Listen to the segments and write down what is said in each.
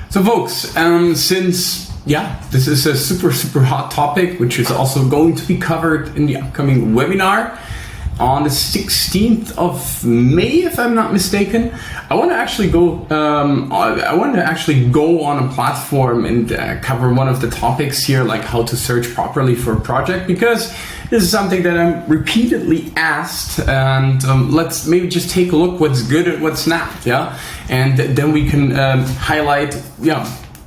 So folks, since this is a super hot topic, which is also going to be covered in the upcoming webinar on the 16th of May, if I'm not mistaken, I want to actually go. Go on a platform and cover one of the topics here, like how to search properly for a project, because this is something that I'm repeatedly asked. And let's maybe just take a look what's good and what's not, and then we can highlight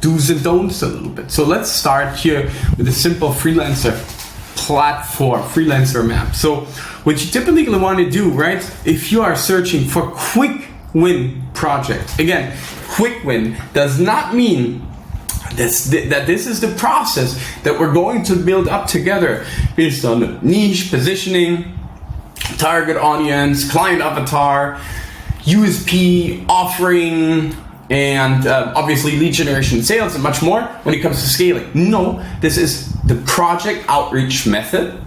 do's and don'ts a little bit. So let's start here with a simple freelancer platform, freelancer map. So what you typically want to do, right, if you are searching for quick win project, again, quick win does not mean that this is the process that we're going to build up together based on niche, positioning, target audience, client avatar, USP, offering, and obviously lead generation, sales, and much more when it comes to scaling. No, this is the project outreach method,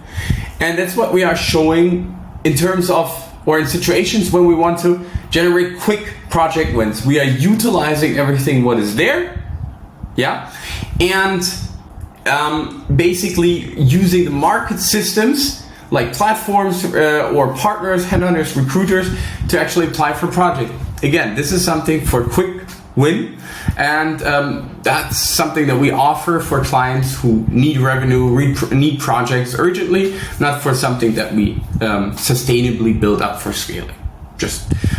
and that's what we are showing in terms of, or in situations when we want to generate quick project wins. We are utilizing everything what is there, and basically using the market systems like platforms or partners, headhunters, recruiters to actually apply for a project. Again, this is something for quick win, and that's something that we offer for clients who need revenue, need projects urgently, not for something that we sustainably build up for scaling.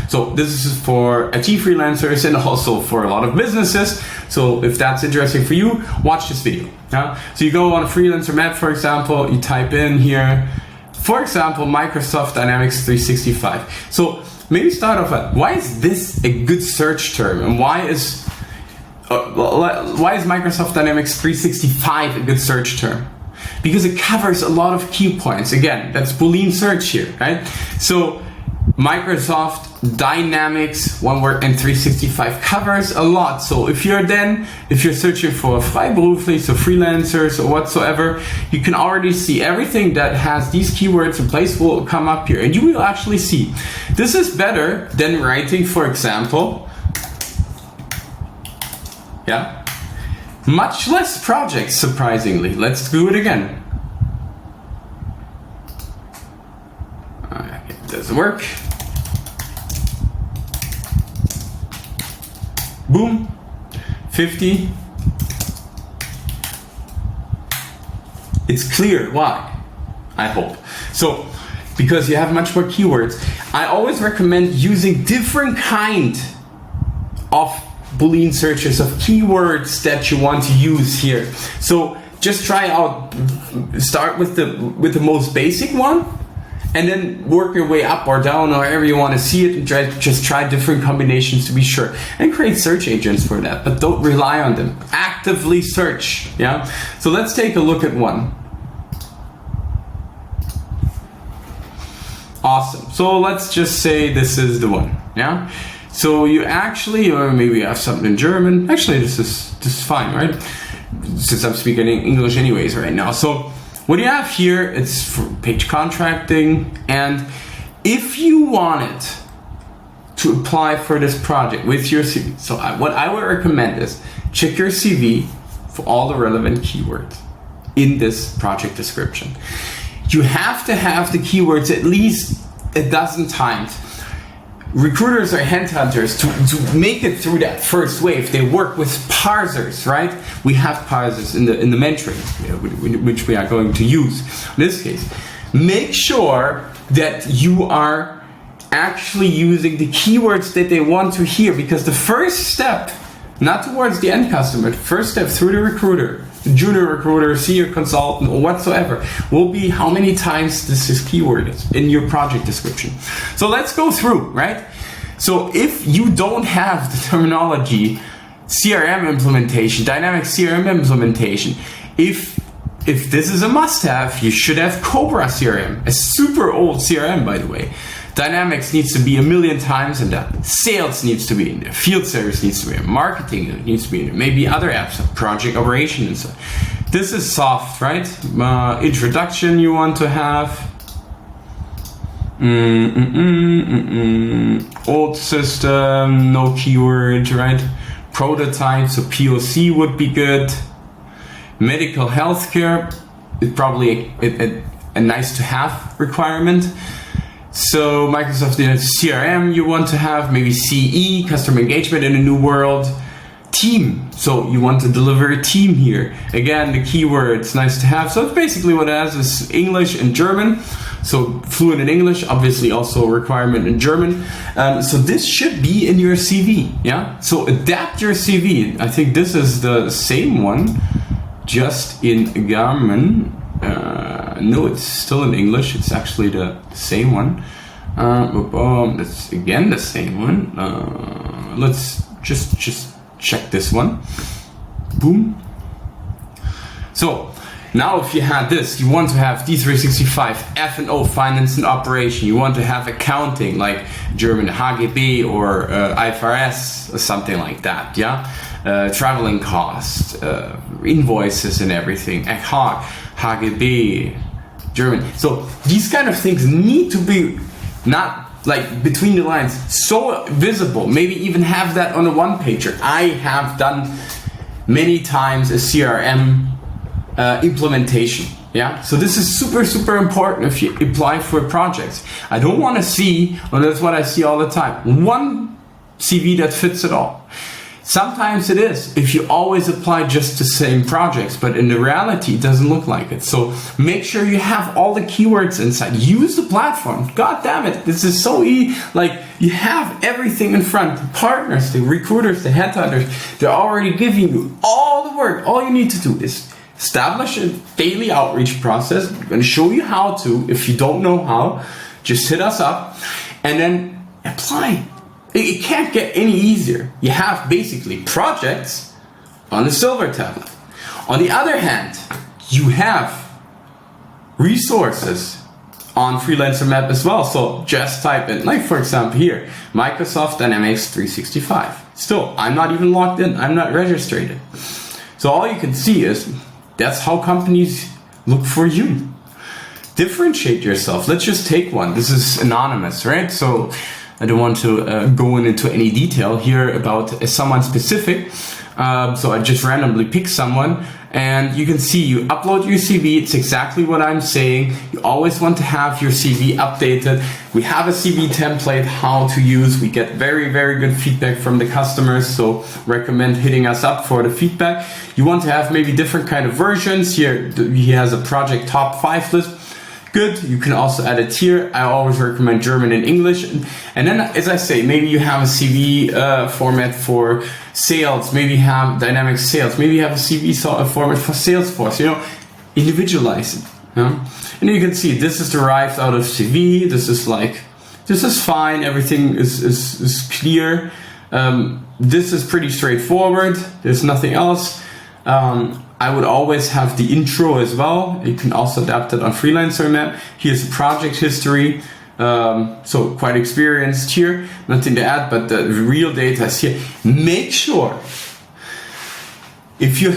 So this is for IT freelancers and also for a lot of businesses. So if that's interesting for you, watch this video. So you go on a freelancer map, for example, you type in here, for example, Microsoft Dynamics 365. So maybe start off at, why is this a good search term, and why is Microsoft Dynamics 365 a good search term? Because it covers a lot of key points. Again, that's Boolean search here, right? So Microsoft Dynamics, one word, and 365 covers a lot. So if you're searching for freiberuflich, so freelancers or whatsoever, you can already see everything that has these keywords in place will come up here, and you will actually see this is better than writing, for example, much less projects, surprisingly. Let's do it again. It doesn't work. Boom, 50. It's clear why, I hope. So, because you have much more keywords, I always recommend using different kind of Boolean searches of keywords that you want to use here. So just try out, start with the most basic one, and then work your way up or down, or however you want to see it, and just try different combinations to be sure. And create search agents for that, but don't rely on them. Actively search, So let's take a look at one. Awesome. So let's just say this is the one, So you actually, or maybe you have something in German. Actually, this is fine, right? Since I'm speaking English anyways right now. So what you have here, it's for page contracting, and if you wanted to apply for this project with your CV, so what I would recommend is check your CV for all the relevant keywords in this project description. You have to have the keywords at least a dozen times. Recruiters or headhunters, to make it through that first wave, they work with parsers, right? We have parsers in the mentoring, which we are going to use in this case. Make sure that you are actually using the keywords that they want to hear, because the first step, not towards the end customer, the first step through the recruiter, the junior recruiter, senior consultant, or whatsoever, will be how many times this is keyworded in your project description. So let's go through, right? So if you don't have the terminology CRM implementation, dynamic CRM implementation, if this is a must-have, you should have Cobra CRM, a super old CRM, by the way. Dynamics needs to be 1 million times in that. Sales needs to be in there. Field service needs to be in there. Marketing needs to be in there. Maybe other apps, project operation and so. This is soft, right? Introduction you want to have. Old system, no keyword, right? prototype, so POC would be good. Medical healthcare is probably a nice to have requirement. So Microsoft CRM you want to have, maybe CE, customer engagement in a new world. Team, so you want to deliver a team here. Again, the keywords nice to have. So it's basically what it has is English and German. So fluent in English, obviously also a requirement in German. So this should be in your CV, yeah? So adapt your CV. I think this is the same one, just in German. No, it's still in English. It's actually the same one. That's again the same one. Let's just check this one. Boom. So now if you had this, you want to have D365, F&O, finance and operation. You want to have accounting like German HGB or IFRS or something like that, yeah? Traveling costs, invoices and everything, HGB, German. So these kind of things need to be not like between the lines, so visible. Maybe even have that on a one-pager. I have done many times a CRM implementation. Yeah, so this is super important if you apply for projects. I don't want to see, and that's what I see all the time, one CV that fits it all. Sometimes it is, if you always apply just the same projects, but in the reality, it doesn't look like it. So make sure you have all the keywords inside. Use the platform. God damn it, this is so easy. Like, you have everything in front. The partners, the recruiters, the headhunters, they're already giving you all the work. All you need to do is establish a daily outreach process. I'm going to show you how to. If you don't know how, just hit us up and then apply. It can't get any easier. You have basically projects on the silver tablet. On the other hand, you have resources on Freelancer Map as well. So just type in, like for example here, Microsoft Dynamics 365. Still, I'm not even logged in. I'm not registered. So all you can see is that's how companies look for you. Differentiate yourself. Let's just take one. This is anonymous, right? So I don't want to go into any detail here about someone specific. So I just randomly pick someone, and you can see you upload your CV. It's exactly what I'm saying. You always want to have your CV updated. We have a CV template how to use. We get very good feedback from the customers, so recommend hitting us up for the feedback. You want to have maybe different kind of versions. Here he has a project top 5 list. Good. You can also add a tier. I always recommend German and English. And then, as I say, maybe you have a CV format for sales. Maybe you have dynamic sales. Maybe you have a CV format for Salesforce. You know, individualize it. Yeah? And you can see this is derived out of CV. This is fine. Everything is clear. This is pretty straightforward. There's nothing else. I would always have the intro as well. You can also adapt it on Freelancer Map. Here's the project history. So quite experienced here. Nothing to add, but the real data is here. Make sure if you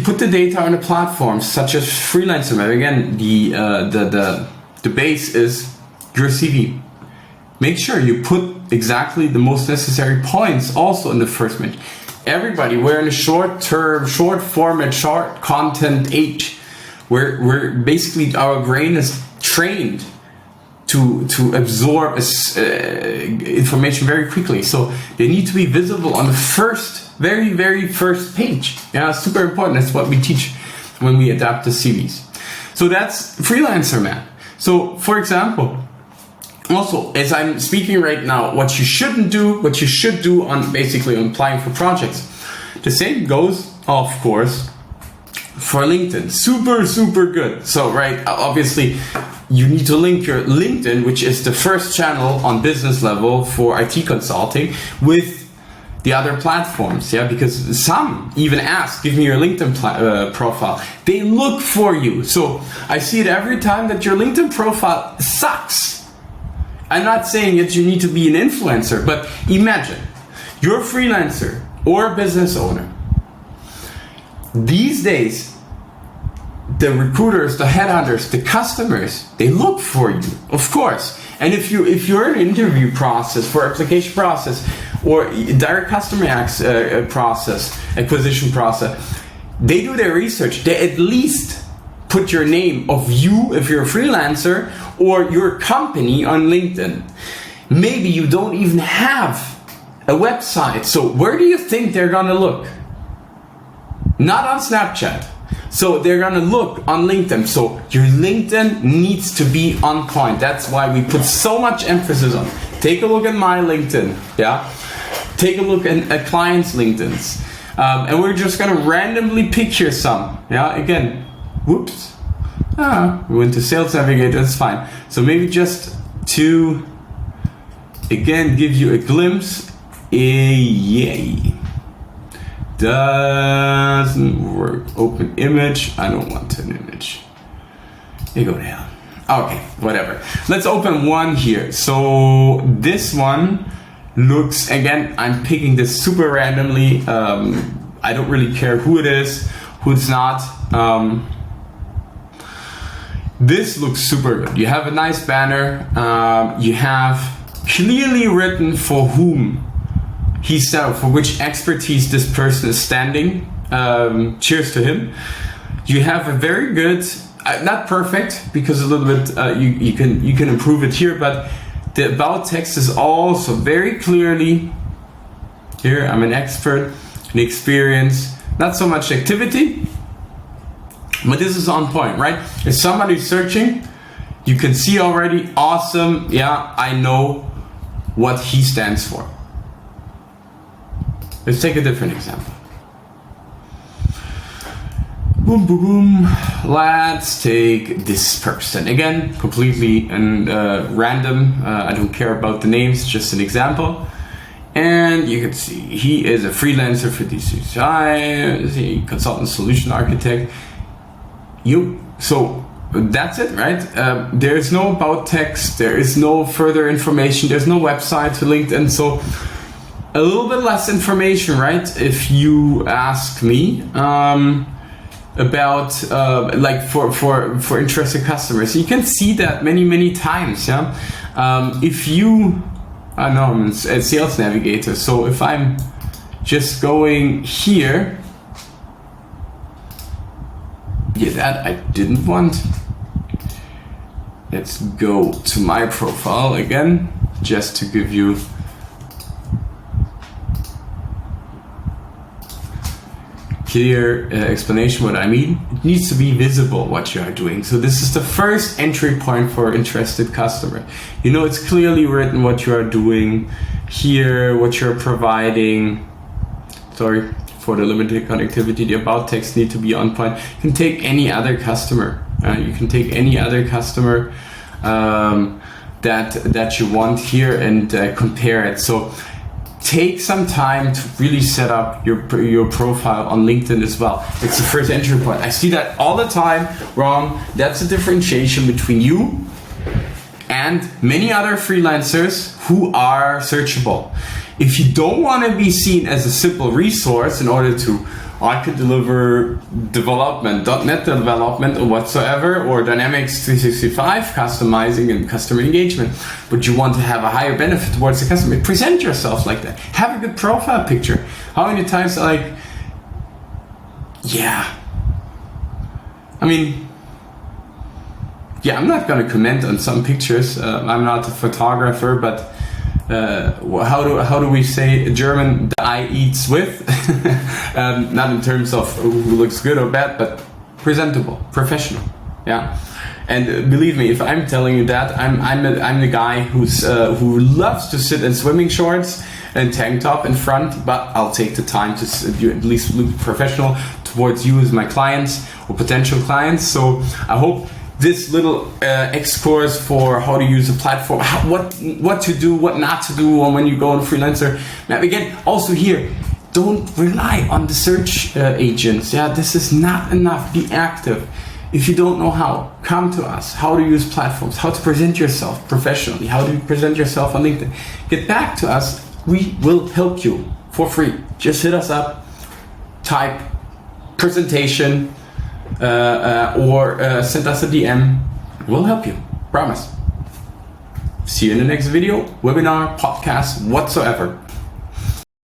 put the data on a platform such as Freelancer Map, again, the base is your CV. Make sure you put exactly the most necessary points also in the first minute. Everybody, we're in a short format, short content age. We're basically, our brain is trained to absorb information very quickly. So they need to be visible on the very first page. Yeah, super important. That's what we teach when we adapt the CVs. So that's Freelancer Map. So for example, also, as I'm speaking right now, what you shouldn't do, what you should do on basically on applying for projects. The same goes, of course, for LinkedIn. Super good. So, right, obviously, you need to link your LinkedIn, which is the first channel on business level for IT consulting, with the other platforms, yeah, because some even ask, give me your LinkedIn profile. They look for you. So I see it every time that your LinkedIn profile sucks. I'm not saying that you need to be an influencer, but imagine you're a freelancer or a business owner. These days, the recruiters, the headhunters, the customers, they look for you, of course. And if you're in an interview process, for application process, or direct customer acquisition process. They do their research. They at least put your name of you, if you're a freelancer, or your company on LinkedIn. Maybe you don't even have a website. So where do you think they're gonna look? Not on Snapchat. So they're gonna look on LinkedIn. So your LinkedIn needs to be on point. That's why we put so much emphasis on. Take a look at my LinkedIn, yeah? Take a look at clients' LinkedIns. And we're just gonna randomly pick here some, yeah? Again, whoops. We went to Sales Navigator, that's fine. So maybe just to, again, give you a glimpse. Yay. Doesn't work. Open image. I don't want an image. You go to hell. Okay, whatever. Let's open one here. So this one looks, again, I'm picking this super randomly. I don't really care who it is, who it's not. This looks super good. You have a nice banner. You have clearly written for whom he's set up, for which expertise this person is standing. Cheers to him. You have a very good, not perfect, because a little bit you can improve it here, but the about text is also very clearly here. I'm an expert in experience, not so much activity, but this is on point, right? If somebody's searching, you can see already, awesome, yeah, I know what he stands for. Let's take a different example. Boom, boom, boom. Let's take this person. Again, completely and random. I don't care about the names, just an example. And you can see he is a freelancer for DCI, is a consultant solution architect. So that's it, right? There's no about text, there is no further information, there's no website to LinkedIn. So a little bit less information, right? If you ask me about like for interested customers, you can see that many times. Yeah. If you, I know I'm a Sales Navigator, so if I'm just going here, yeah, that I didn't want. Let's go to my profile again, just to give you clear explanation what I mean. It needs to be visible what you are doing. So this is the first entry point for interested customer. You know, it's clearly written what you are doing here, what you're providing. Sorry for the limited connectivity. The about text need to be on point. You can take any other customer. You can take any other customer that you want here and compare it. So take some time to really set up your profile on LinkedIn as well. It's the first entry point. I see that all the time wrong. That's a differentiation between you and many other freelancers who are searchable. If you don't want to be seen as a simple resource in order to, I could deliver development, .NET development or whatsoever, or Dynamics 365 customizing and customer engagement, but you want to have a higher benefit towards the customer, present yourself like that. Have a good profile picture. How many times like, yeah. I mean, yeah, I'm not going to comment on some pictures. I'm not a photographer, but how do we say German? The eye eats with, not in terms of who looks good or bad, but presentable, professional. Yeah, and believe me, if I'm telling you that, I'm the guy who loves to sit in swimming shorts and tank top in front, but I'll take the time to at least look professional towards you as my clients or potential clients. So I hope this little X-course for how to use a platform, what to do, what not to do when you go on Freelancer. Now again, also here, don't rely on the search agents. Yeah, this is not enough. Be active. If you don't know how, come to us. How to use platforms, how to present yourself professionally, how to present yourself on LinkedIn. Get back to us. We will help you for free. Just hit us up, type presentation, or send us a DM. We'll help you, promise. See you in the next video, webinar, podcast, whatsoever.